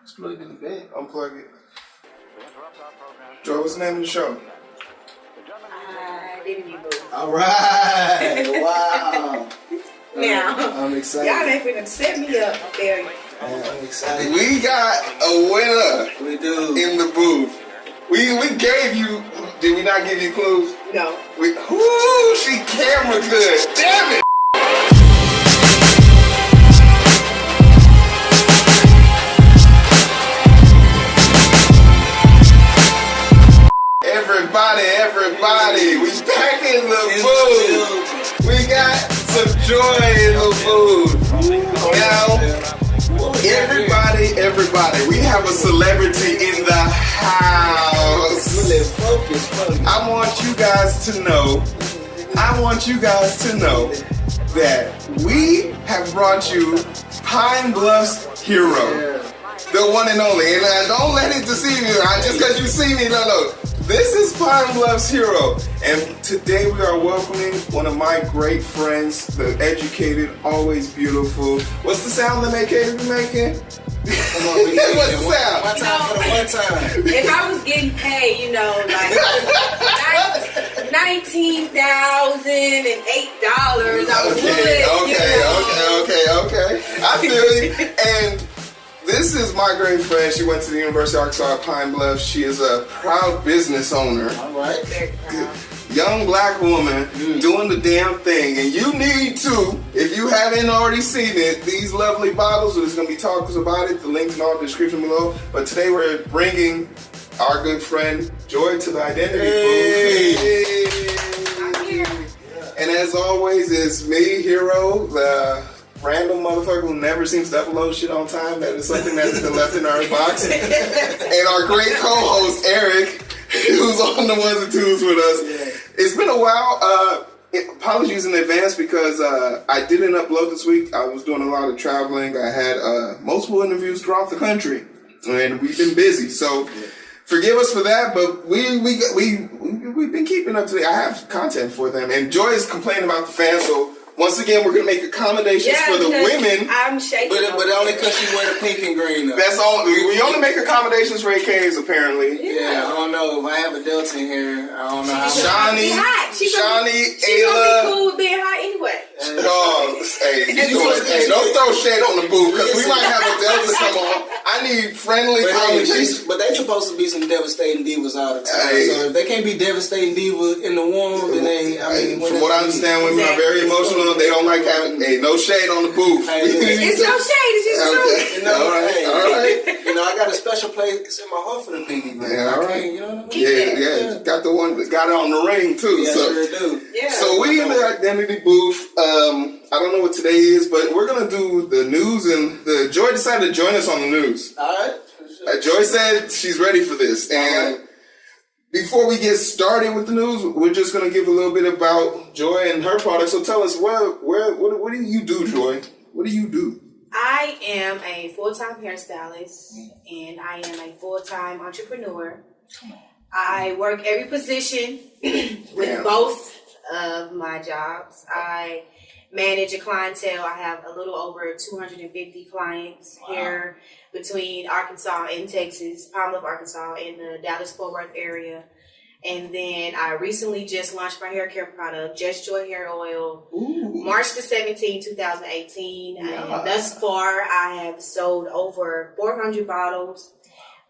Just plug it in the bed. Unplug it. Joy, what's the name of the show? All right. Wow. Now, I'm excited. y'all ain't finna set me up there. I'm excited. We got a winner We do. in the booth. We gave you. Did we not give you clues? No. Ooh, she camera good. Damn it. Everybody, we back in the booth. We got some joy in the booth. Now, everybody, we have a celebrity in the house. I want you guys to know that we have brought you Pine Bluff's hero. The one and only. And don't let it deceive you. Just because you see me, no. This is Pine Bluff's hero. And today we are welcoming one of my great friends, the educated, always beautiful. What's the sound that make Katie be making? Come on, what's the sound? One time. If I was getting paid, like $19,008, I would. Okay. I feel you. And this is my great friend. She went to the University of Arkansas at Pine Bluff. She is a proud business owner. All right. Very proud. Young black woman doing the damn thing. And you need to, if you haven't already seen it, these lovely bottles, there's going to be talks about it, the links in all the description below. But today we're bringing our good friend Joy to the identity booth. I'm here. And as always, it's me, Hero, the random motherfucker who never seems to upload shit on time. That is something that has been left in our box. And our great co-host, Eric, who's on the ones and twos with us. It's been a while. Apologies in advance because I didn't upload this week. I was doing a lot of traveling. I had multiple interviews throughout the country, and we've been busy. So forgive us for that, but we've been keeping up to date. I have content for them, and Joy is complaining about the fans. So once again, we're gonna make accommodations for the women. I'm shaking. But only because you wear the pink and green. That's all. We only make accommodations for AKs apparently. Yeah, I don't know. If I have a Delta in here, I don't know how. Shawnee, She's Ayla. gonna be cool with being hot anyway. Don't throw shade on the booth because we might have a Delta come on. I need friendly conversation. But they supposed to be some devastating divas all the time. So if they can't be devastating diva in the warm, then from what I understand, women are very emotional. They don't like having no shade on the booth. It's no shade. It's just true. All right. I got a special place in my heart for the pinky. Yeah, all right. You know what I mean? Yeah. Got the one that got it on the ring too. Yeah, so. sure do. Yeah. So we in the identity booth. I don't know what today is, but we're gonna do the news, and Joy decided to join us on the news. All right. Joy said she's ready for this, and before we get started with the news, we're just gonna give a little bit about Joy and her product. So tell us, what do you do, Joy? What do you do? I am a full-time hairstylist, and I am a full-time entrepreneur. I work every position with both of my jobs. I manage a clientele. I have a little over 250 clients here between Arkansas and Texas, Pine Bluff, Arkansas, in the Dallas-Fort Worth area. And then I recently just launched my hair care product, Just Joy Hair Oil, March the 17th, 2018. And thus far, I have sold over 400 bottles.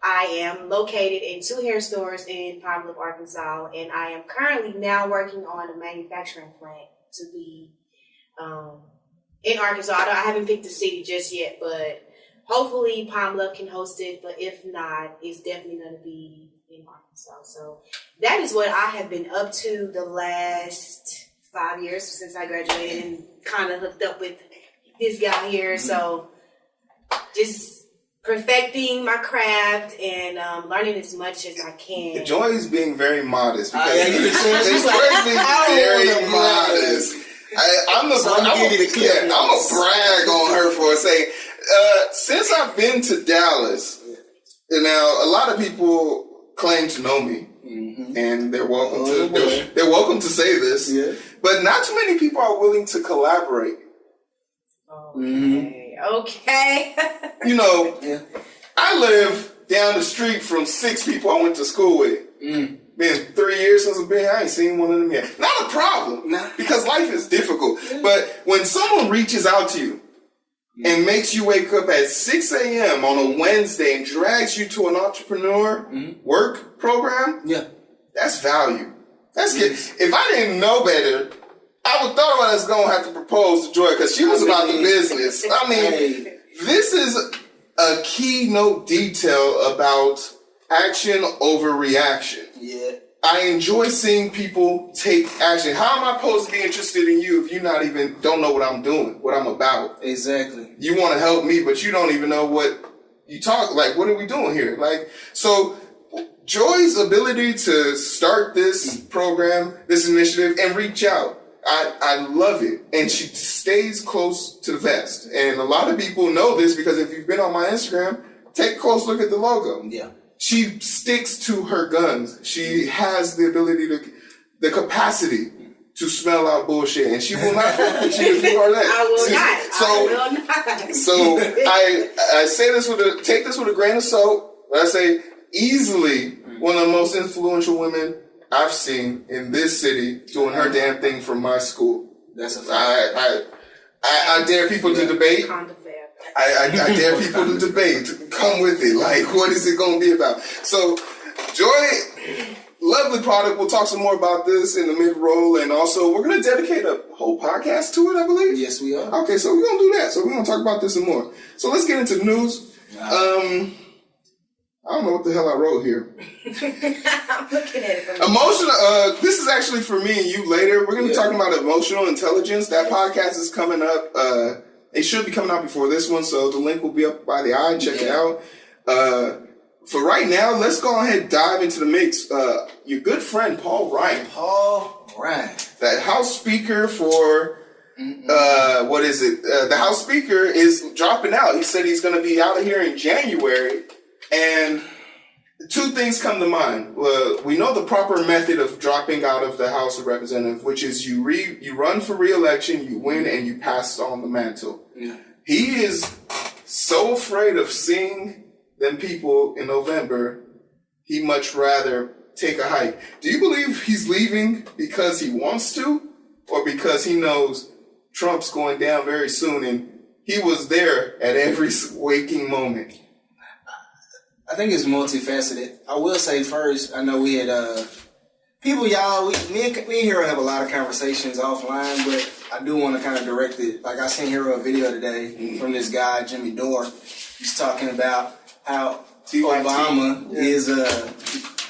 I am located in 2 hair stores in Pine Bluff, Arkansas, and I am currently now working on a manufacturing plant to be in Arkansas. I haven't picked the city just yet, but hopefully Pine Bluff can host it. But if not, it's definitely going to be in Arkansas. So that is what I have been up to the last 5 years since I graduated and kind of hooked up with this guy here. So just perfecting my craft and learning as much as I can. Joy is being very modest because Joy's being very modest. I'm a brag on her for a second. Since I've been to Dallas, and now a lot of people claim to know me, and they're welcome to say this, but not too many people are willing to collaborate. Okay. You know, I live down the street from 6 people I went to school with. Been 3 years since I've been here. I ain't seen one of them yet. Not a problem, because life is difficult. But when someone reaches out to you and makes you wake up at 6 a.m. on a Wednesday and drags you to an entrepreneur work program, that's value. That's good. If I didn't know better, I would thought I was going to have to propose to Joy because she was about the business. I mean, this is a keynote detail about action over reaction. Yeah. I enjoy seeing people take action. How am I supposed to be interested in you if you don't know what I'm doing, what I'm about? Exactly. You want to help me, but you don't even know what you talk, like, what are we doing here? Like, so Joy's ability to start this program, this initiative, and reach out, I love it. And she stays close to the vest. And a lot of people know this because if you've been on my Instagram, take a close look at the logo. Yeah. She sticks to her guns. She has the ability the capacity to smell out bullshit, and she will not fuck with you if you are that. I will not. So I say this take this with a grain of salt. I say easily one of the most influential women I've seen in this city doing her damn thing from my school. That's a fact. I dare people to debate. I dare people to debate. Come with it. Like, what is it going to be about? So, Joy, lovely product. We'll talk some more about this in the mid-roll. And also, we're going to dedicate a whole podcast to it, I believe. Yes, we are. Okay, so we're going to do that. So, we're going to talk about this some more. So, let's get into the news. I don't know what the hell I wrote here. I'm looking at it. Emotional. This is actually for me and you later. We're going to be talking about emotional intelligence. That podcast is coming up. It should be coming out before this one, so the link will be up by the eye. Check it out. For right now, let's go ahead and dive into the mix. Your good friend, Paul Ryan. That House Speaker for, what is it? The House Speaker is dropping out. He said he's going to be out of here in January. And 2 things come to mind. We know the proper method of dropping out of the House of Representatives, which is you run for re-election, you win, and you pass on the mantle. Yeah. He is so afraid of seeing them people in November, he much rather take a hike. Do you believe he's leaving because he wants to, or because he knows Trump's going down very soon and he was there at every waking moment? I think it's multifaceted. I will say first, I know we had people, y'all. Me and Hero have a lot of conversations offline, but I do want to kind of direct it. Like I seen Hero a video today from this guy Jimmy Dore. He's talking about how Obama is a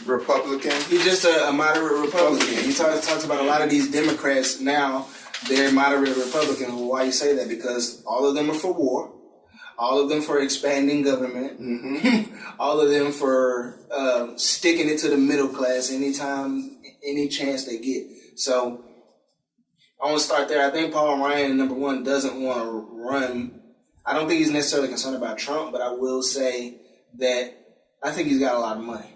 Republican. He's just a moderate Republican. He talks about a lot of these Democrats now. They're moderate Republicans. Well, why you say that? Because all of them are for war. All of them for expanding government. All of them for sticking it to the middle class anytime, any chance they get. So I want to start there. I think Paul Ryan, number one, doesn't want to run. I don't think he's necessarily concerned about Trump, but I will say that I think he's got a lot of money.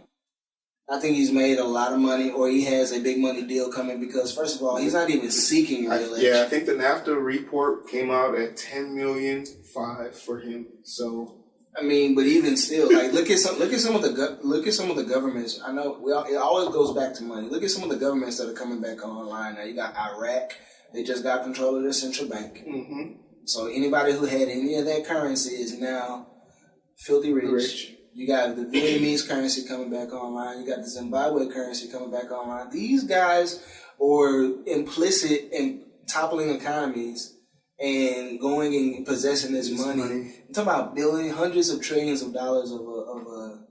I think he's made a lot of money, or he has a big money deal coming because, first of all, he's not even seeking re-election. I think the NAFTA report came out at $10,000,005 for him. So, I mean, but even still, like look at some of the governments. I know it always goes back to money. Look at some of the governments that are coming back online now. You got Iraq; they just got control of their central bank. So anybody who had any of that currency is now filthy rich. You got the Vietnamese currency coming back online. You got the Zimbabwe currency coming back online. These guys are implicit in toppling economies and going and possessing this money. I'm talking about billions, hundreds of trillions of dollars of a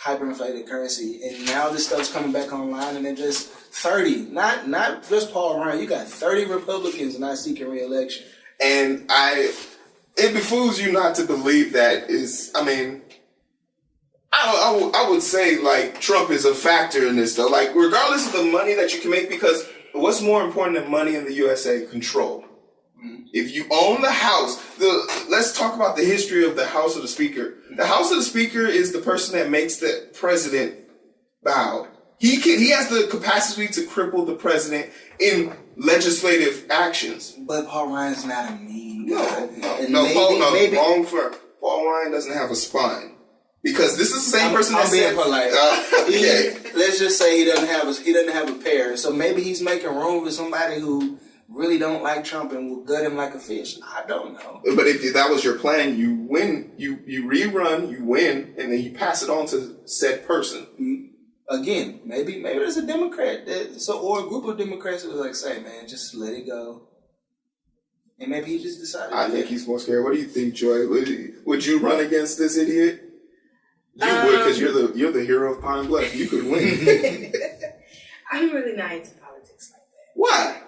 hyperinflated currency. And now this stuff's coming back online, and they're just 30. Not just Paul Ryan. You got 30 Republicans not seeking re-election. And it behooves you not to believe that is, I mean, I would say, like, Trump is a factor in this, though. Like, regardless of the money that you can make, because what's more important than money in the USA? Control. If you own the House, let's talk about the history of the House of the Speaker. The House of the Speaker is the person that makes the president bow. He has the capacity to cripple the president in legislative actions. But Paul Ryan's not a mean guy. Wrong firm. Paul Ryan doesn't have a spine. Because this is the same person I'm that being said, polite. okay. Let's just say he doesn't have a pair. So maybe he's making room for somebody who really don't like Trump and will gut him like a fish. I don't know. But if that was your plan, you win, you rerun, you win, and then you pass it on to said person. Again, maybe there's a Democrat or a group of Democrats that was like, say, man, just let it go. And maybe he just decided. I think he's more scared. What do you think, Joy? Would you run against this idiot? You would, because you're the hero of Pine Bluff. You could win. I'm really not into politics like that. Why?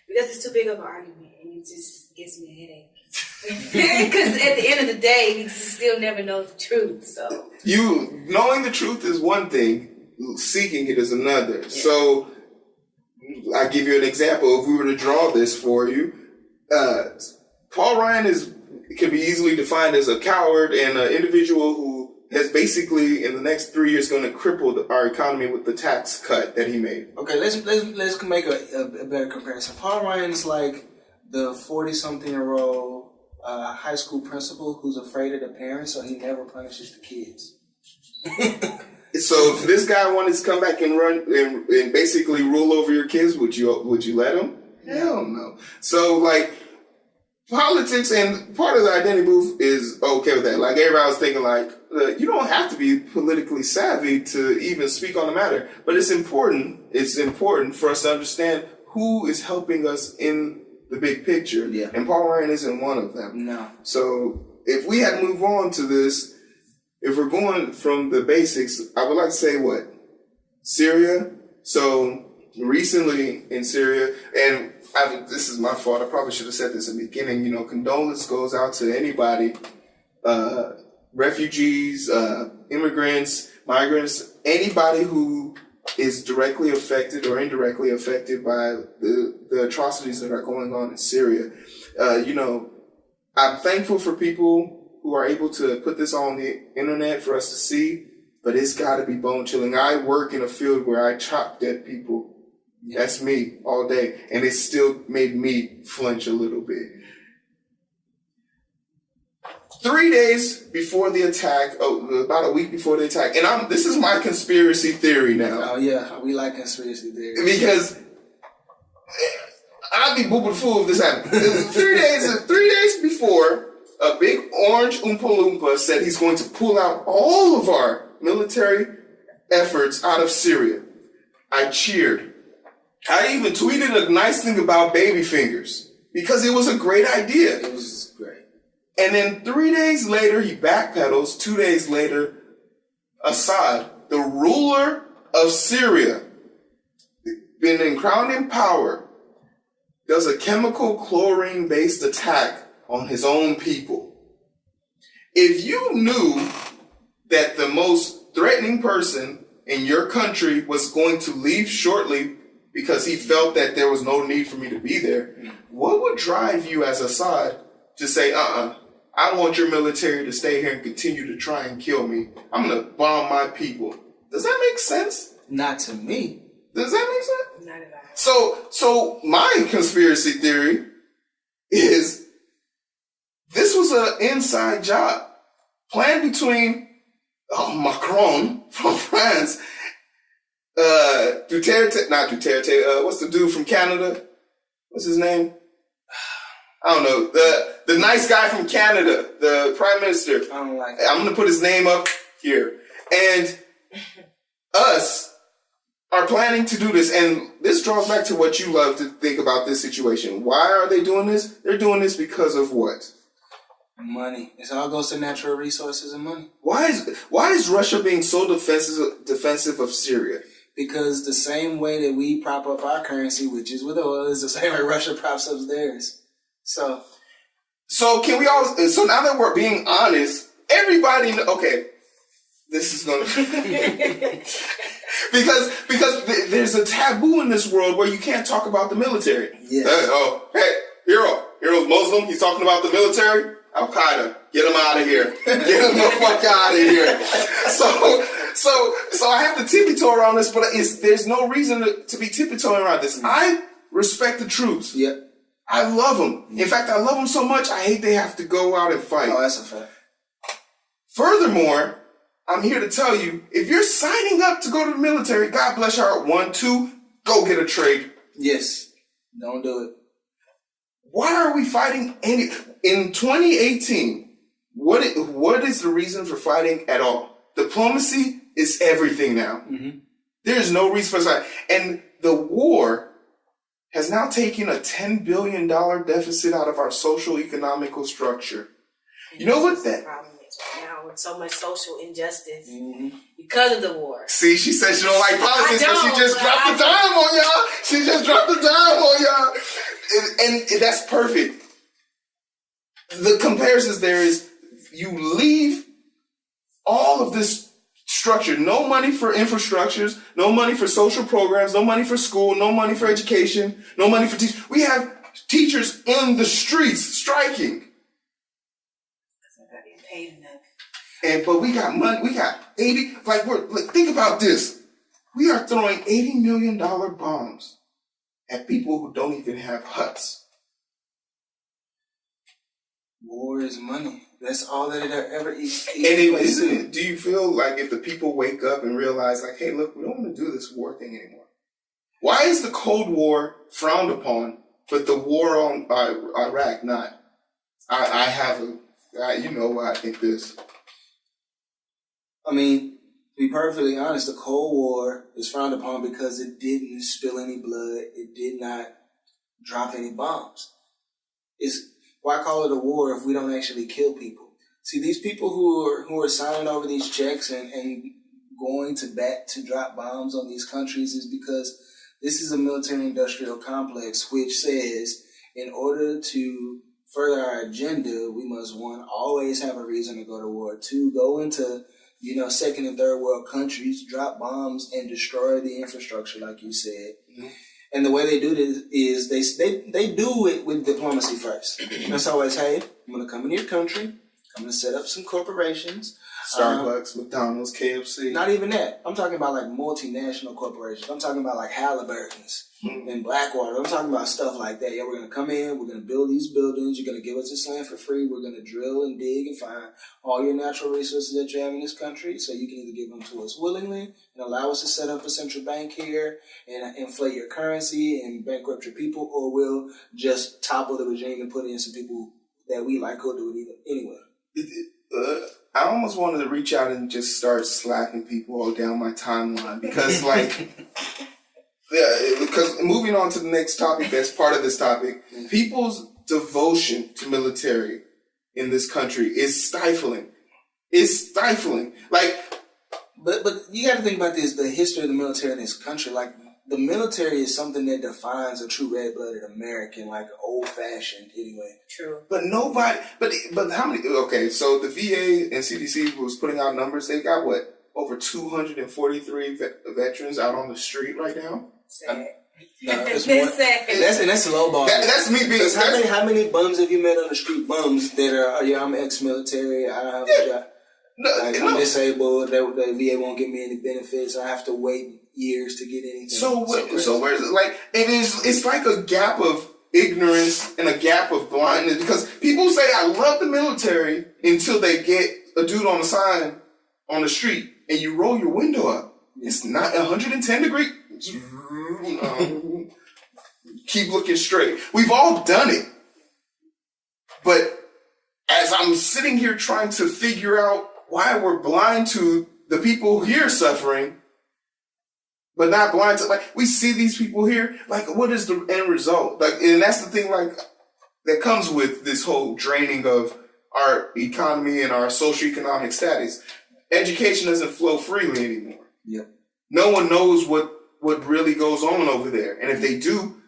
Because it's too big of an argument, and it just gives me a headache. Because at the end of the day, you still never know the truth. So knowing the truth is one thing, seeking it is another. Yeah. So I give you an example. If we were to draw this for you, Paul Ryan can be easily defined as a coward and an individual who has basically in the next 3 years going to cripple our economy with the tax cut that he made. Okay, let's make a better comparison. Paul Ryan's like the 40-something-year-old high school principal who's afraid of the parents, so he never punishes the kids. So if this guy wanted to come back and run and basically rule over your kids, would you let him? Hell no. So like politics and part of the identity move is okay with that. Like everybody was thinking like, you don't have to be politically savvy to even speak on the matter, but it's important. It's important for us to understand who is helping us in the big picture. Yeah. And Paul Ryan isn't one of them. No. So if we had to move on to this, if we're going from the basics, I would like to say what? Syria. So recently in Syria, and this is my fault. I probably should have said this in the beginning. Condolence goes out to anybody, refugees, immigrants, migrants, anybody who is directly affected or indirectly affected by the atrocities that are going on in Syria. I'm thankful for people who are able to put this on the internet for us to see, but it's got to be bone chilling. I work in a field where I chop dead people. That's me all day. And it still made me flinch a little bit. 3 days before the attack, about a week before the attack, and this is my conspiracy theory now. Oh yeah, we like conspiracy theories. Because I'd be booed fool if this happened. 3 days before, a big orange Oompa Loompa said he's going to pull out all of our military efforts out of Syria. I cheered. I even tweeted a nice thing about baby fingers because it was a great idea. It was great. And then 3 days later, he backpedals. 2 days later, Assad, the ruler of Syria, been crowned in power, does a chemical chlorine-based attack on his own people. If you knew that the most threatening person in your country was going to leave shortly because he felt that there was no need for me to be there, what would drive you as Assad to say, I want your military to stay here and continue to try and kill me. I'm going to bomb my people. Does that make sense? Not to me. Does that make sense? Not at all. So my conspiracy theory is this was an inside job planned between Macron from France, Duterte, what's the dude from Canada? What's his name? I don't know. The nice guy from Canada, the prime minister. I don't like it. I'm going to put his name up here. And us are planning to do this. And this draws back to what you love to think about this situation. Why are they doing this? They're doing this because of what? Money. It all goes to natural resources and money. Why is Russia being so defensive of Syria? Because the same way that we prop up our currency, which is with oil, is the same way Russia props up theirs. So can we all? So now that we're being honest, everybody. Okay, this is gonna because there's a taboo in this world where you can't talk about the military. Yes. Hey, hero's Muslim. He's talking about the military. Al Qaeda, get him out of here. Get him the fuck out of here. So I have to tippy-toe around this, but there's no reason to be tippy-toeing around this. I respect the troops. Yep. I love them. In fact, I love them so much, I hate they have to go out and fight. Oh, that's a fact. Furthermore, I'm here to tell you, if you're signing up to go to the military, God bless your heart. 1, 2, go get a trade. Yes. Don't do it. Why are we fighting in 2018? What is the reason for fighting at all? Diplomacy is everything now. Mm-hmm. There's no reason for that. And the war has now taken a $10 billion deficit out of our social economical structure. You know what that problem is right now with so much social injustice because of the war. See, she said she don't like politics, but she just dropped the dime on y'all. She just dropped the dime on y'all. And that's perfect. The comparisons there is you leave all of this structure, no money for infrastructures, no money for social programs, no money for school, no money for education, no money for teachers. We have teachers in the streets striking. But we got money. We got 80. Think about this. We are throwing $80 million bombs at people who don't even have huts. War is money. That's all that it ever is. And do you feel like if the people wake up and realize, like, hey, look, we don't want to do this war thing anymore? Why is the Cold War frowned upon, but the war on Iraq not? You know why I think this. I mean, to be perfectly honest, the Cold War is frowned upon because it didn't spill any blood. It did not drop any bombs. Why call it a war if we don't actually kill people? See, these people who are signing over these checks and going to bat to drop bombs on these countries is because this is a military-industrial complex which says in order to further our agenda, we must, 1, always have a reason to go to war, 2, go into second and third world countries, drop bombs and destroy the infrastructure, like you said. Mm-hmm. And the way they do this is they do it with diplomacy first. That's always, hey, I'm going to come into your country. I'm going to set up some corporations. Starbucks, McDonald's, KFC. Not even that. I'm talking about like multinational corporations. I'm talking about like Halliburton's and Blackwater. I'm talking about stuff like that. Yeah, we're going to come in. We're going to build these buildings. You're going to give us this land for free. We're going to drill and dig and find all your natural resources that you have in this country. So you can either give them to us willingly and allow us to set up a central bank here and inflate your currency and bankrupt your people, or we'll just topple the regime and put in some people that we like who'll do it anyway. I almost wanted to reach out and just start slapping people all down my timeline because, because moving on to the next topic that's part of this topic, people's devotion to military in this country is stifling. It's stifling. But you got to think about this: the history of the military in this country. Like, the military is something that defines a true red-blooded American, like old-fashioned anyway. True. But nobody, but how many, okay, so the VA and CDC was putting out numbers. They got over 243 veterans out on the street right now? Sad. No, it's more, that's a low bar. That's me being, how many bums have you met on the street? Bums that are, I'm ex-military, I don't have a job. I'm disabled, the VA won't give me any benefits, I have to wait years to get anything. So where's it? It's like a gap of ignorance and a gap of blindness, because people say I love the military until they get a dude on a sign on the street and you roll your window up. It's not 110 degrees. Keep looking straight. We've all done it. But as I'm sitting here trying to figure out why we're blind to the people here suffering, but not blind to, we see these people here, what is the end result? And that's the thing, that comes with this whole draining of our economy and our socioeconomic status. Education doesn't flow freely anymore. Yep. No one knows what really goes on over there. And if they do,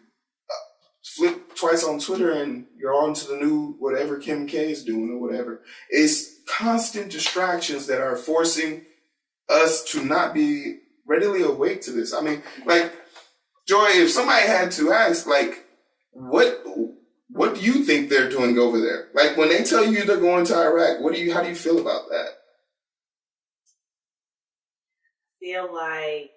flip twice on Twitter and you're on to the new whatever Kim K is doing or whatever. It's constant distractions that are forcing us to not be readily awake to this. I mean, Joy, if somebody had to ask, what do you think they're doing over there? When they tell you they're going to Iraq, how do you feel about that? I feel like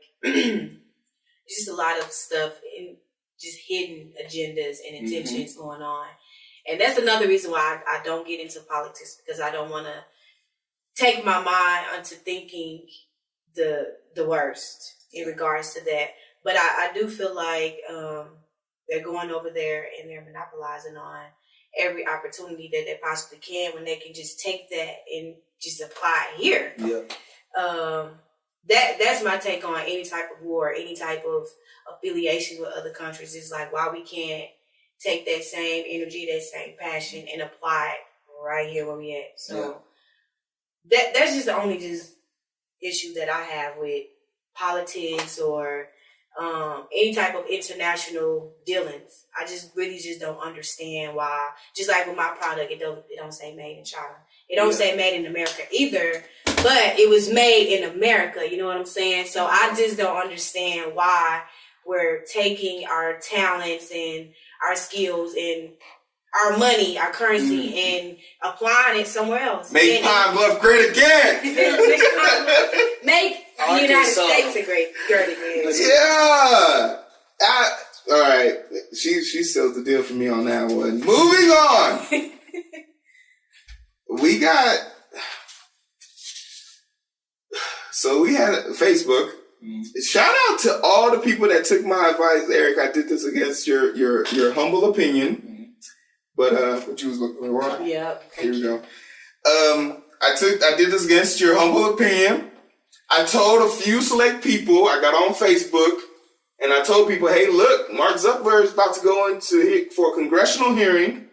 just a lot of stuff in just hidden agendas and intentions going on. And that's another reason why I don't get into politics, because I don't want to take my mind onto thinking the worst in regards to that. But I do feel like they're going over there and they're monopolizing on every opportunity that they possibly can when they can just take that and just apply it here. Yeah. That's my take on any type of war, any type of affiliation with other countries. Is like why we can't take that same energy, that same passion, and apply it right here where we at. So that's just the only issue that I have with politics or any type of international dealings. I just really don't understand why. Just like with my product, it don't say made in China. It don't say made in America either, but it was made in America. You know what I'm saying? So I just don't understand why we're taking our talents and our skills and our money, our currency, and applying it somewhere else. Make Pine Bluff great again. Make the United States great again. Yeah. All right. She sealed the deal for me on that one. Moving on. We had Facebook. Shout out to all the people that took my advice, Eric. I did this against your humble opinion. But what you was looking for? Yep. Here we go. I did this against your humble opinion. I told a few select people, I got on Facebook, and I told people, hey, look, Mark Zuckerberg is about to go for a congressional hearing.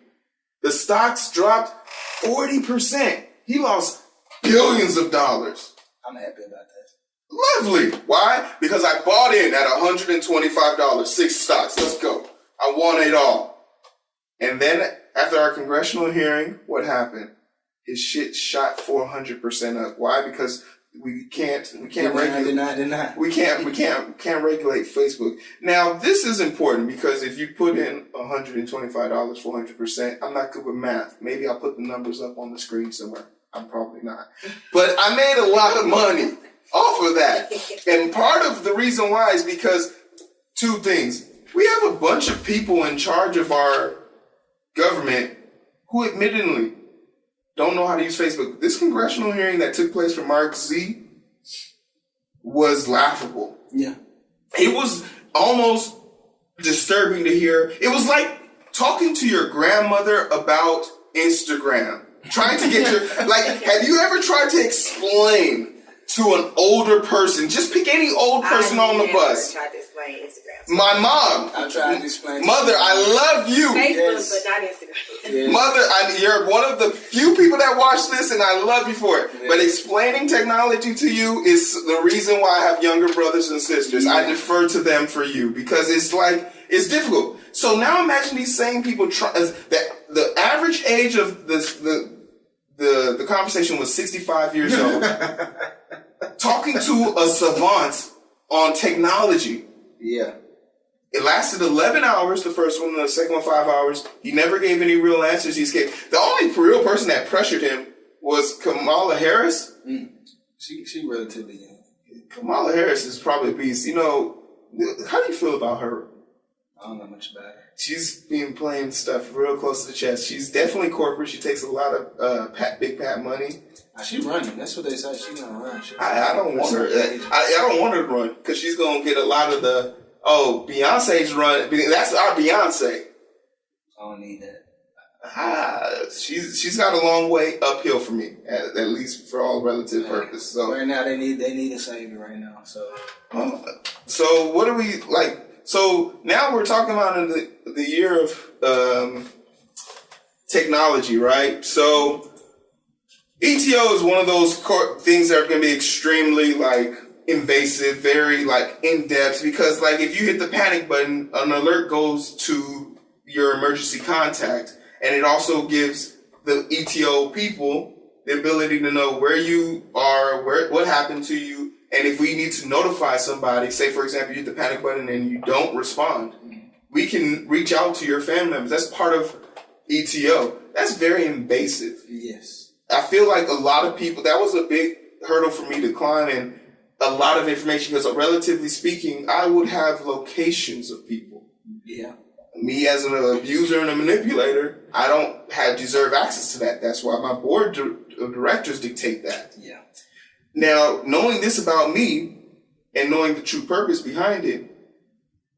The stocks dropped 40%. He lost billions of dollars. I'm happy about that. Lovely. Why? Because I bought in at $125, 6 stocks. Let's go. I want it all. And then after our congressional hearing, what happened? His shit shot 400% up. Why? Because we can't regulate. Deny. We can't regulate Facebook. Now this is important because if you put in $125, 400%, I'm not good with math. Maybe I'll put the numbers up on the screen somewhere. I'm probably not. But I made a lot of money off of that. And part of the reason why is because 2 things. We have a bunch of people in charge of our government who admittedly don't know how to use Facebook. This congressional hearing that took place for Mark Z was laughable. Yeah. It was almost disturbing to hear. It was like talking to your grandmother about Instagram. Trying to get have you ever tried to explain to an older person, just pick any old person on the bus. Tried to explain Instagram. My mom. I tried to explain. Mother, I love you. Facebook, but not Instagram. Yes. Mother, you're one of the few people that watch this, and I love you for it. Yes. But explaining technology to you is the reason why I have younger brothers and sisters. I defer to them for you because it's difficult. So now imagine these same people the average age of the conversation was 65 years old. Talking to a savant on technology. Yeah. It lasted 11 hours, the first one, and the second one 5 hours. He never gave any real answers. He escaped. The only real person that pressured him was Kamala Harris. She relatively young. Kamala Harris is probably a beast. You know, how do you feel about her? I don't know much about her. She's been playing stuff real close to the chest. She's definitely corporate. She takes a lot of big pat money. She running. That's what they say. She's gonna run. I don't want her. I don't want her to run because she's gonna get a lot of the Beyonce's run. That's our Beyonce. I don't need that. She's got a long way uphill for me, at least for all relative purpose. So right now they need a savior right now. So what do we like? So now we're talking about in the year of technology, right? So ETO is one of those things that are going to be extremely invasive, very in depth, because if you hit the panic button, an alert goes to your emergency contact, and it also gives the ETO people the ability to know where you are, what happened to you, and if we need to notify somebody, say for example you hit the panic button and you don't respond, we can reach out to your family members. That's part of ETO. That's very invasive. Yes. I feel like a lot of people, that was a big hurdle for me to climb, and a lot of information, because relatively speaking, I would have locations of people. Yeah. Me as an abuser and a manipulator, I don't deserve access to that. That's why my board of directors dictate that. Yeah. Now, knowing this about me and knowing the true purpose behind it,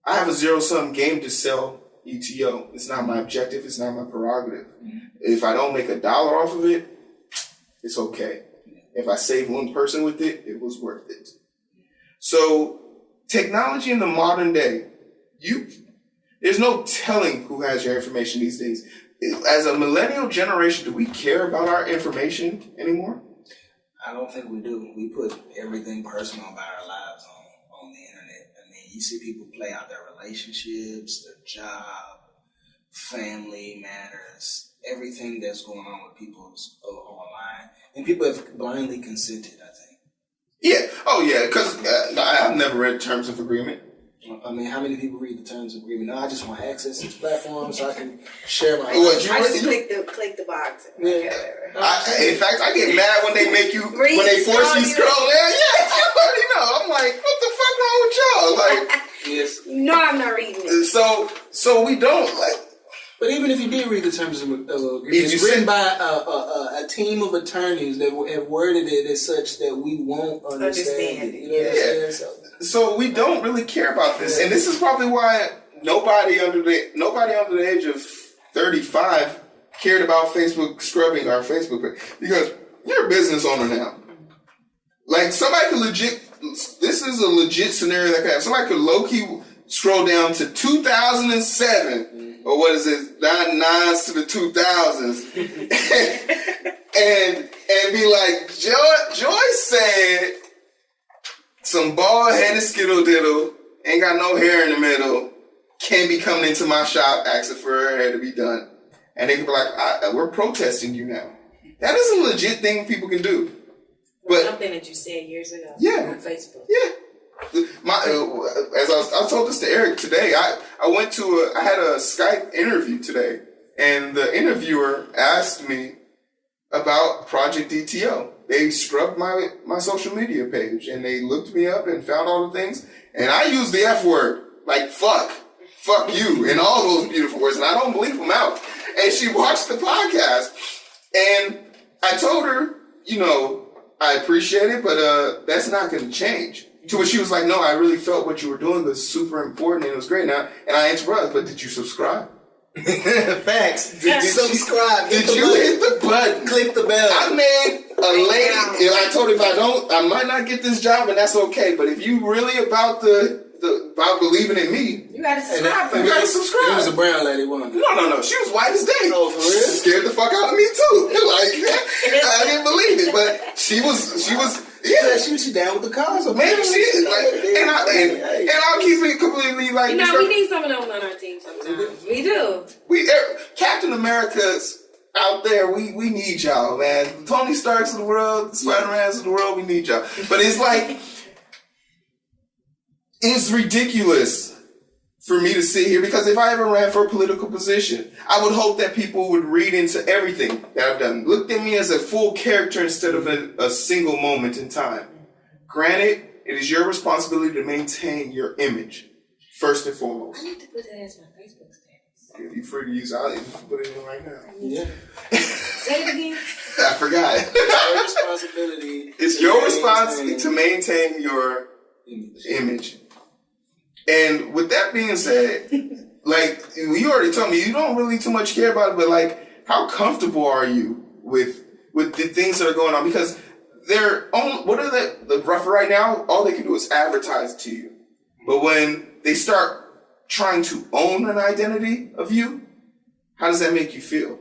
I have a zero-sum game to sell ETO. It's not my objective. It's not my prerogative. If I don't make $1 off of it, it's okay. If I save one person with it, it was worth it. So technology in the modern day, there's no telling who has your information these days. As a millennial generation, do we care about our information anymore? I don't think we do. We put everything personal about our lives on the internet. I mean, you see people play out their relationships, their job, family matters, everything that's going on with people is online. And people have blindly consented, I think. Yeah. Oh, yeah. Because I've never read terms of agreement. I mean, how many people read the terms of agreement? No, I just want access to this platform so I can share my. I just click the box. Yeah. In fact, I get mad when they make you when they force you scroll. Yeah, you already know. I'm like, what the fuck wrong with y'all? Like, yes. No, I'm not reading it. So we don't like. But even if you did read the terms of agreement, it's written by a team of attorneys that have worded it as such that we won't understand it. You know what I'm saying? So we don't really care about this, and this is probably why nobody under the age of 35 cared about Facebook scrubbing our Facebook page, because you're a business owner now. Like somebody could this is a legit scenario that could happen. Somebody could low key scroll down to 2007, or what is it, 9 to the 2000s, and be like, Joyce said. Some bald-headed skittle diddle, ain't got no hair in the middle, can't be coming into my shop asking for her hair to be done. And they can be like, we're protesting you now. That is a legit thing people can do. But something that you said years ago on Facebook. Yeah. I told this to Eric today. I had a Skype interview today, and the interviewer asked me about Project DTO. They scrubbed my social media page, and they looked me up and found all the things. And I used the F word, like fuck you, and all those beautiful words. And I don't bleep them out. And she watched the podcast, and I told her, I appreciate it, but that's not going to change. To which she was like, no, I really felt what you were doing was super important, and it was great. Now, and I interrupted, but did you subscribe? Facts. Did you subscribe? Did you hit the button? Click the bell. I made a lady. I told her if I don't, I might not get this job, and that's okay. But if you really about believing in me, you gotta subscribe. You gotta subscribe. It was a brown lady, wasn't it? No. She was white as day. Oh, for real? She scared the fuck out of me too. Like I didn't believe it, but she was. Yeah, she was down with the cause. So maybe she is. And I'll keep it completely like. We need some of them on our team sometimes. We do. Captain America's out there. We need y'all, man. Tony Starks of the world, the Spider-Mans of the world. We need y'all. But it's like it's ridiculous for me to sit here, because if I ever ran for a political position, I would hope that people would read into everything that I've done. Looked at me as a full character instead of a single moment in time. Granted, it is your responsibility to maintain your image, first and foremost. I need to put that as my Facebook status. You're free to use it. I'll even put it in right now. Yeah. Say it again. I forgot. Your responsibility. It's your responsibility to maintain your image. And with that being said, like, you already told me you don't really too much care about it, but like, how comfortable are you with the things that are going on? Because right now, all they can do is advertise to you. But when they start trying to own an identity of you, how does that make you feel?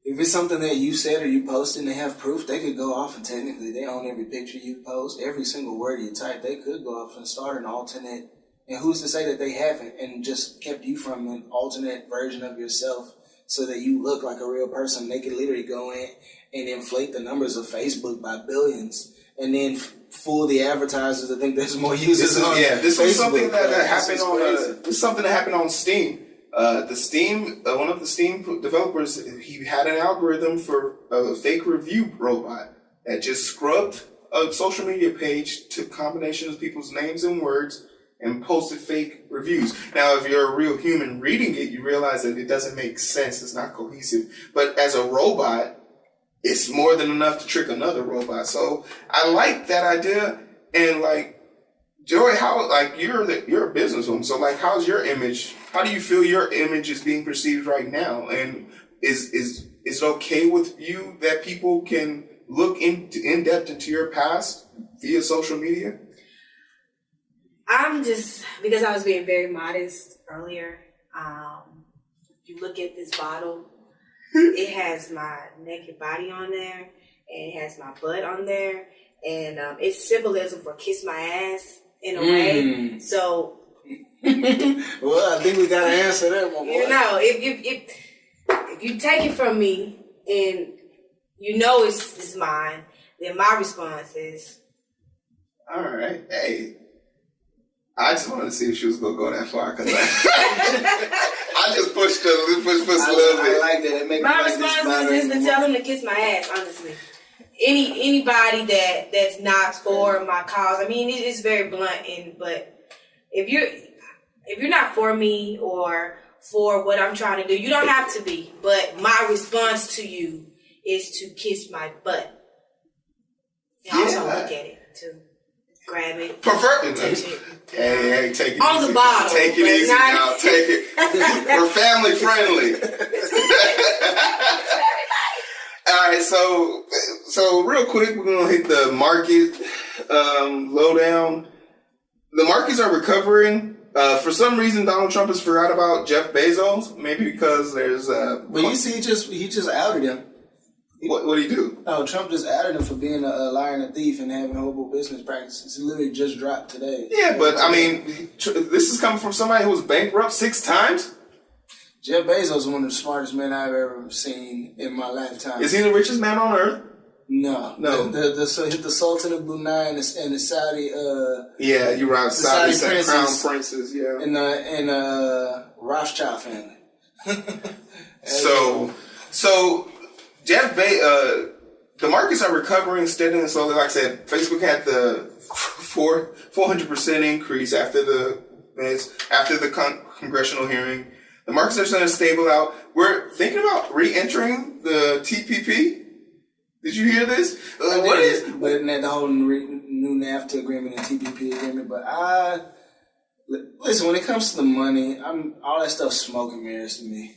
If it's something that you said or you posted and they have proof, they could go off and technically they own every picture you post, every single word you type. They could go off and start an alternate. And who's to say that they haven't and just kept you from an alternate version of yourself so that you look like a real person? They could literally go in and inflate the numbers of Facebook by billions and then fool the advertisers to think there's more users on Facebook. This was something that happened on this is something that happened on Steam. One of the Steam developers, he had an algorithm for a fake review robot that just scrubbed a social media page, took combinations of people's names and words, and posted fake reviews. Now, if you're a real human reading it, you realize that it doesn't make sense. It's not cohesive. But as a robot, it's more than enough to trick another robot. So I like that idea. And like, Joy, how, like, you're a businesswoman. So like, how's your image? How do you feel your image is being perceived right now? And is it okay with you that people can look in depth into your past via social media? I'm just, because I was being very modest earlier, if you look at this bottle, it has my naked body on there, and it has my butt on there, and it's symbolism for kiss my ass in a way. So, well, I think we gotta answer that one. You know, if you take it from me and you know it's mine, then my response is, all right, hey. I just wanted to see if she was gonna go that far because I just pushed a little bit. I like that. It makes my response is to tell him to kiss my ass. Honestly, anybody that's not for my cause. I mean, it's very blunt, but if you're not for me or for what I'm trying to do, you don't have to be. But my response to you is to kiss my butt. And also look at it too. Grab it. Prefer it. Touch it. Hey, take it on easy. The bottle. Take it easy now. Take it. We're family friendly. All right, so real quick, we're gonna hit the market lowdown. The markets are recovering. For some reason, Donald Trump has forgot about Jeff Bezos. Maybe because there's. But you see, he just outed him. What did he do? Oh, Trump just outed him for being a liar and a thief and having horrible business practices. He literally just dropped today. Yeah, but I mean, this is coming from somebody who was bankrupt 6 times. Jeff Bezos is one of the smartest men I've ever seen in my lifetime. Is he the richest man on earth? No. The Sultan of Brunei and the Saudi. Yeah, you're right. Saudi crown princes. Yeah. And the Rothschild family. So Jeff Bezos. The markets are recovering steadily and slowly. Like I said, Facebook had the 400% increase after the congressional hearing. The markets are starting to stable out. We're thinking about re-entering the TPP. Did you hear this? What is? But the whole new NAFTA agreement and TPP agreement. But listen, when it comes to the money, all that stuff smoke and mirrors to me.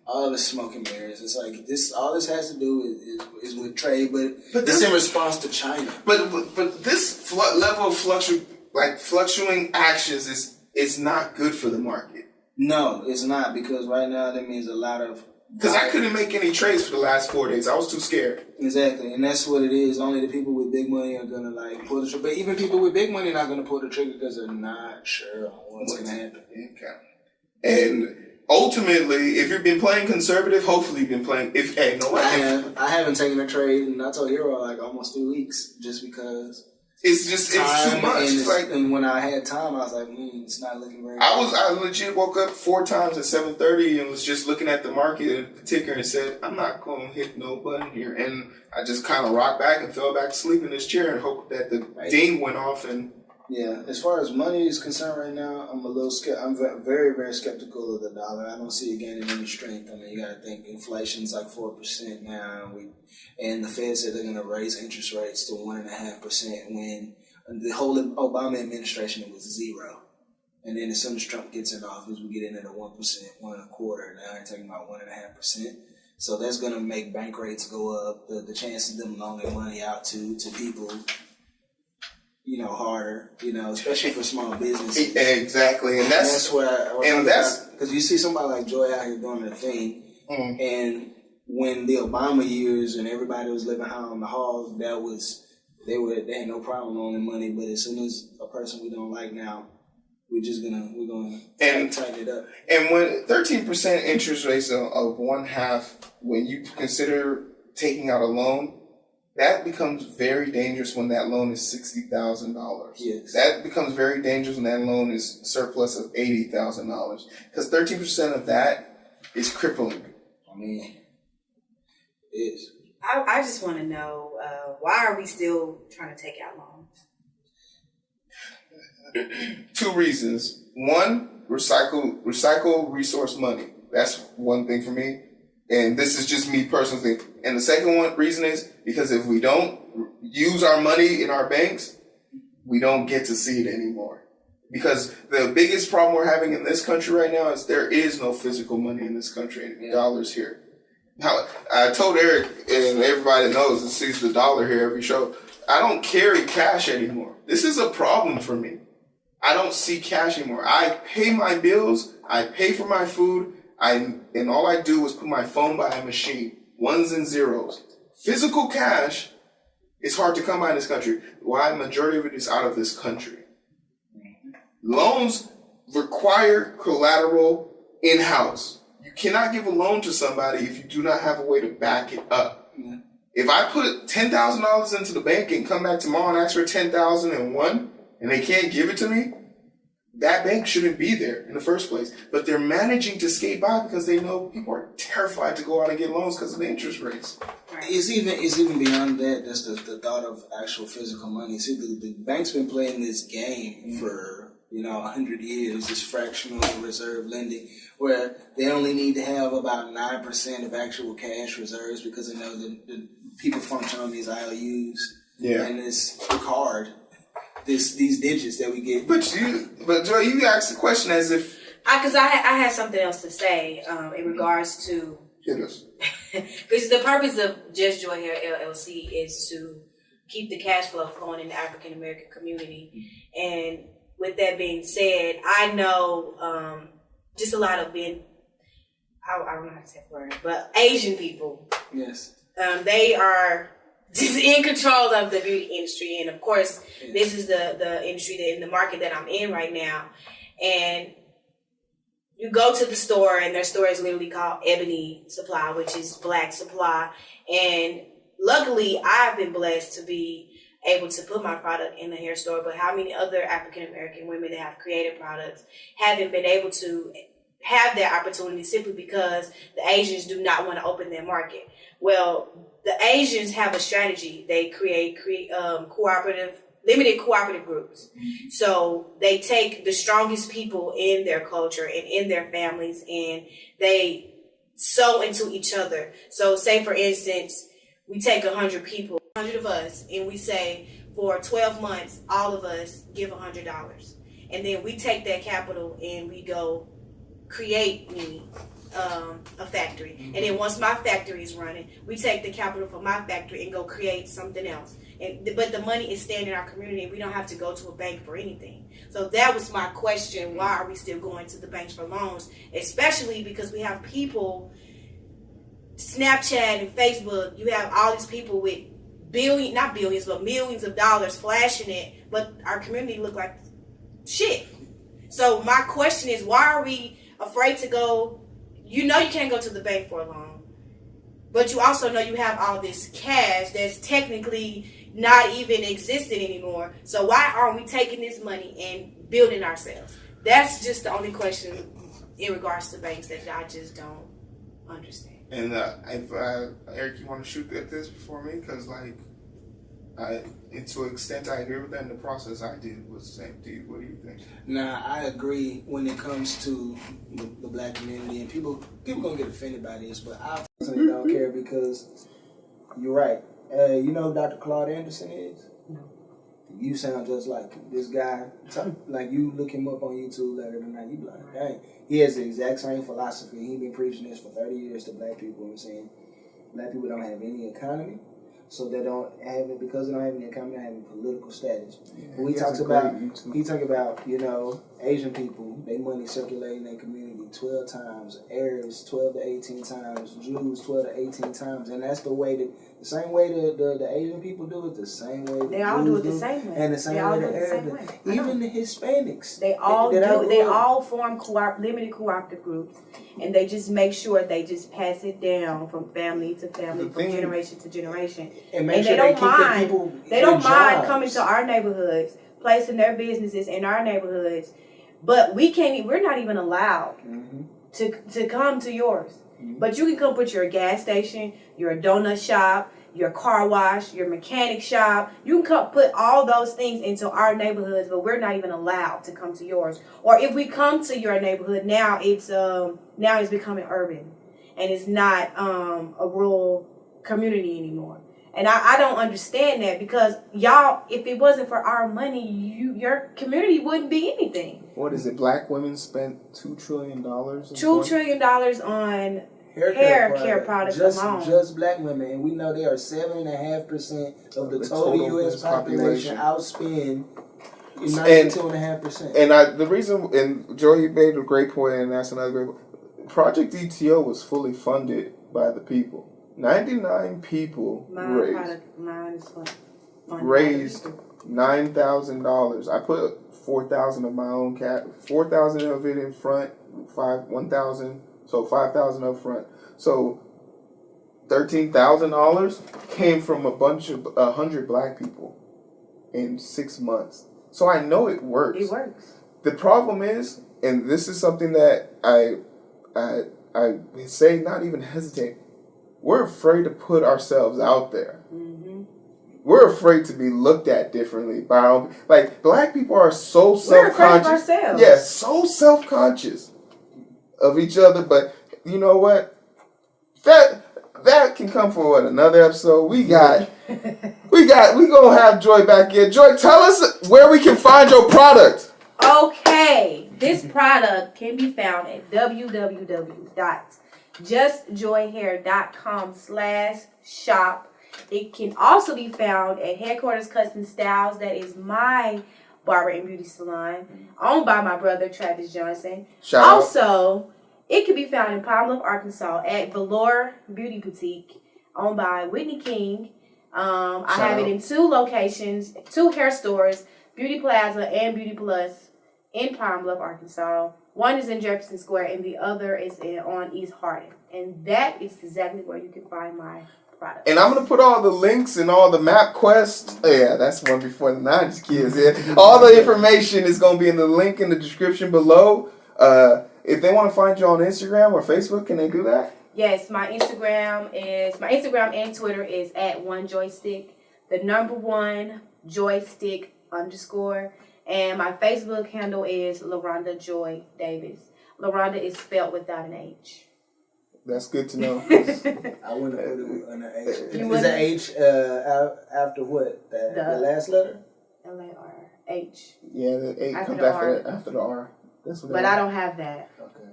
All of it's smoke and mirrors. It's like this. All this has to do is with trade, but this in response to China. But this level of fluctuating actions is not good for the market. No, it's not, because right now that means a lot of. Because I couldn't make any trades for the last 4 days. I was too scared. Exactly, and that's what it is. Only the people with big money are gonna pull the trigger. But even people with big money are not gonna pull the trigger because they're not sure on what's gonna happen. Okay. And ultimately, if you've been playing conservative, hopefully you've been playing. I haven't taken a trade, and I told Hero almost 3 weeks just because. It's too much. And when I had time, I was like, it's not looking very good. I legit woke up 4 times at 7:30 and was just looking at the market and the ticker and said, I'm not going to hit no button here. And I just kind of rocked back and fell back to sleep in this chair and hoped that the ding went off. And yeah, as far as money is concerned right now, I'm a little I'm very, very skeptical of the dollar. I don't see it gaining any strength. I mean, you got to think inflation's like 4% now. And the Fed said they're going to raise interest rates to 1.5% when the whole Obama administration, it was 0. And then as soon as Trump gets in office, we get in at 1%, 1.25%. Now they're talking about 1.5%. So that's going to make bank rates go up. The chance of them loaning money out to people, harder, especially for small businesses. Exactly. And that's where because you see somebody like Joy out here doing their thing, and when the Obama years and everybody was living high on the hog, they had no problem loaning money. But as soon as a person we don't like now, we're gonna tighten it up. And when 13% interest rates of 1/2, when you consider taking out a loan, that becomes very dangerous when that loan is $60,000. Yes. That becomes very dangerous when that loan is a surplus of $80,000. Because 13% of that is crippling. I mean, it is. I just want to know, why are we still trying to take out loans? 2 reasons. One, recycle resource money. That's one thing for me. And this is just me personally. And the second reason is because if we don't use our money in our banks, we don't get to see it anymore. Because the biggest problem we're having in this country right now is there is no physical money in this country and dollars here. How I told Eric, and everybody knows and sees the dollar here every show, I don't carry cash anymore. This is a problem for me. I don't see cash anymore. I pay my bills, I pay for my food, and all I do is put my phone by a machine, ones and zeros. Physical cash is hard to come by in this country. Why? Majority of it is out of this country. Loans require collateral in-house. You cannot give a loan to somebody if you do not have a way to back it up. Yeah. If I put $10,000 into the bank and come back tomorrow and ask for $10,001 and they can't give it to me, that bank shouldn't be there in the first place. But they're managing to skate by because they know people are terrified to go out and get loans because of the interest rates. It's even beyond that. That's the thought of actual physical money. See, the bank's been playing this game for 100 years, this fractional reserve lending, where they only need to have about 9% of actual cash reserves because they know the people function on these IOUs and this card, these digits that we get. But Joy, you asked the question as if because I had something else to say in regards to hit us. Because the purpose of Just Joy Hair LLC is to keep the cash flow flowing in the African American community. And with that being said, I know just a lot of I don't know how to say the word, but Asian people. Yes. They are just in control of the beauty industry. And of course, this is the industry in the market that I'm in right now. And you go to the store, and their store is literally called Ebony Supply, which is black supply. And luckily, I've been blessed to be able to put my product in the hair store. But how many other African American women that have created products haven't been able to have that opportunity simply because the Asians do not want to open their market? Well, the Asians have a strategy. They create limited cooperative groups. So they take the strongest people in their culture and in their families, and they sow into each other. So say, for instance, we take 100 people, 100 of us, and we say for 12 months, all of us give $100. And then we take that capital and we go create a factory. And then once my factory is running, we take the capital from my factory and go create something else. But the money is staying in our community, and we don't have to go to a bank for anything. So that was my question. Why are we still going to the banks for loans? Especially because we have people, Snapchat and Facebook, you have all these people with not billions, but millions of dollars flashing it, but our community look like shit. So my question is, why are we afraid to go? You can't go to the bank for a loan, but you also know you have all this cash that's technically not even existing anymore. So why aren't we taking this money and building ourselves? That's just the only question in regards to banks that I just don't understand. And if Eric, you want to shoot at this before me? Because to an extent, I agree with that. In the process I did was the same. What do you think? Nah, I agree when it comes to the black community, and people gonna get offended by this, but I personally don't care because you're right. You know who Dr. Claude Anderson is? You sound just like him. This guy, like you look him up on YouTube later tonight, you be like, dang. He has the exact same philosophy. He's been preaching this for 30 years to black people and saying black people don't have any economy. So they don't have it because they don't have any economy, they don't have any political status. Yeah, but he talks about, Asian people, they money circulating in their community 12 times, Arabs 12 to 18 times, Jews 12 to 18 times, and that's the way the same way the Asian people do it, the same way they all do it the same way, and the same way the Arabs, even the Hispanics, they all form limited cooperative groups, and they just make sure they just pass it down from family to family, from generation to generation, and they don't mind. They don't mind coming to our neighborhoods, placing their businesses in our neighborhoods. But we're not even allowed to come to yours. Mm-hmm. But you can come put your gas station, your donut shop, your car wash, your mechanic shop. You can come put all those things into our neighborhoods, but we're not even allowed to come to yours. Or if we come to your neighborhood, now it's becoming urban. and it's not a rural community anymore. And I don't understand that, because y'all, if it wasn't for our money, your community wouldn't be anything. What is it? Black women spent $2 trillion. $2 trillion on hair care products alone. Just black women, and we know they are 7.5% of the total U.S. population outspend 92.5%. And the reason, and Joey made a great point, and that's another great point. Project ETO was fully funded by the people. 99 people raised $9,000. I put 4,000 of my own 4,000 of it in front, 1,000, so 5,000 up front. So $13,000 came from a bunch of 100 black people in 6 months. So I know it works. It works. The problem is, and this is something that I say, not even hesitate. We're afraid to put ourselves out there. Mm-hmm. We're afraid to be looked at differently by our own. Like, black people are so self-conscious. We're afraid of ourselves. Yeah, so self-conscious of each other. But you know what? That can come for another episode. We gonna have Joy back here. Joy, tell us where we can find your product. Okay, this product can be found at www.justjoyhair.com/shop. It can also be found at Headquarters Custom Styles. That is my barber and beauty salon, owned by my brother Travis Johnson. Also, it can be found in Pine Bluff, Arkansas at Valor Beauty Boutique, owned by Whitney King. I have it in 2 locations, 2 hair stores, Beauty Plaza and Beauty Plus in Pine Bluff, Arkansas. One is in Jefferson Square and the other is on East Hardin. And that is exactly where you can find my product. And I'm going to put all the links and all the MapQuest. Oh, yeah, that's one before the 90s kids. Yeah. All the information is going to be in the link in the description below. If they want to find you on Instagram or Facebook, can they do that? Yes, my Instagram and Twitter is at @1joystick, the number 1 joystick _. And my Facebook handle is LaRonda Joy Davis. LaRonda is spelled without an H. That's good to know. I wouldn't put it on an H. Is an H after what? The last letter? LARH. Yeah, the H comes after the R. That's what but I don't have that. Okay.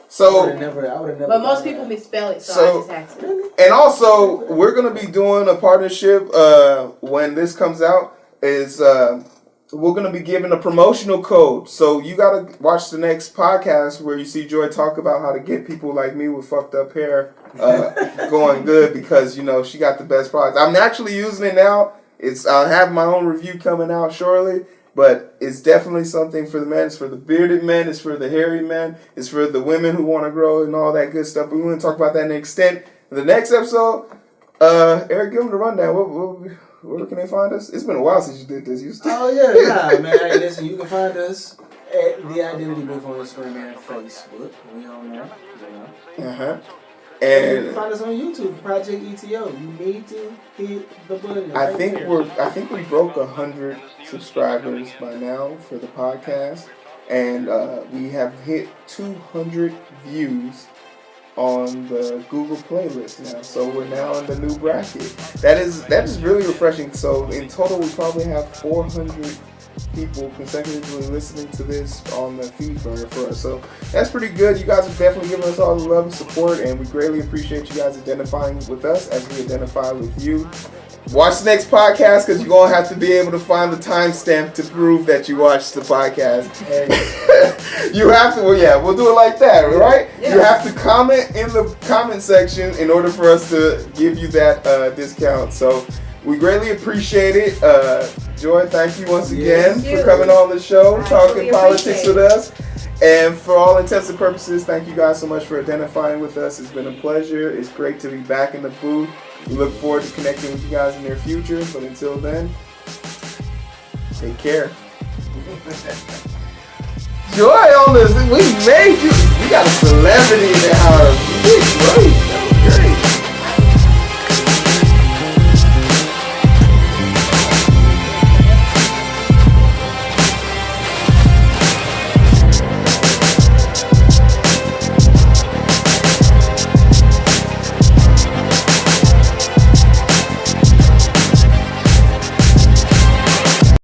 So I would have never. But most people misspell it, so I just have to. And also, we're gonna be doing a partnership when this comes out. We're gonna be giving a promotional code. So you gotta watch the next podcast where you see Joy talk about how to get people like me with fucked up hair going good, because she got the best product. I'm actually using it now. I'll have my own review coming out shortly. But it's definitely something for the men. It's for the bearded men. It's for the hairy men. It's for the women who want to grow and all that good stuff. But we want to talk about that in extent in the next episode. Eric, give them the rundown. Where can they find us? It's been a while since you did this. Man. Hey, listen, you can find us at The Identity Booth on Instagram and Facebook. We on there. Uh-huh. And you can find us on YouTube, Project ETO. You need to hit the button. I think we broke 100 subscribers by now for the podcast, and we have hit 200 views on the Google playlist now. So we're now in the new bracket. That is really refreshing. So in total, we probably have 400 people consecutively listening to this on the feed burner for us. So that's pretty good. You guys have definitely given us all the love and support, and we greatly appreciate you guys identifying with us as we identify with you. Watch the next podcast, because you're going to have to be able to find the timestamp to prove that you watched the podcast. You have to, we'll do it like that, right? Yeah. You have to comment in the comment section in order for us to give you that discount. So we greatly appreciate it. Joy, thank you once again for coming on the show, talking politics with us. And for all intents and purposes, thank you guys so much for identifying with us. It's been a pleasure. It's great to be back in the booth. We look forward to connecting with you guys in the near future. But until then, take care. Joy on this. We made you. We got a celebrity in the house.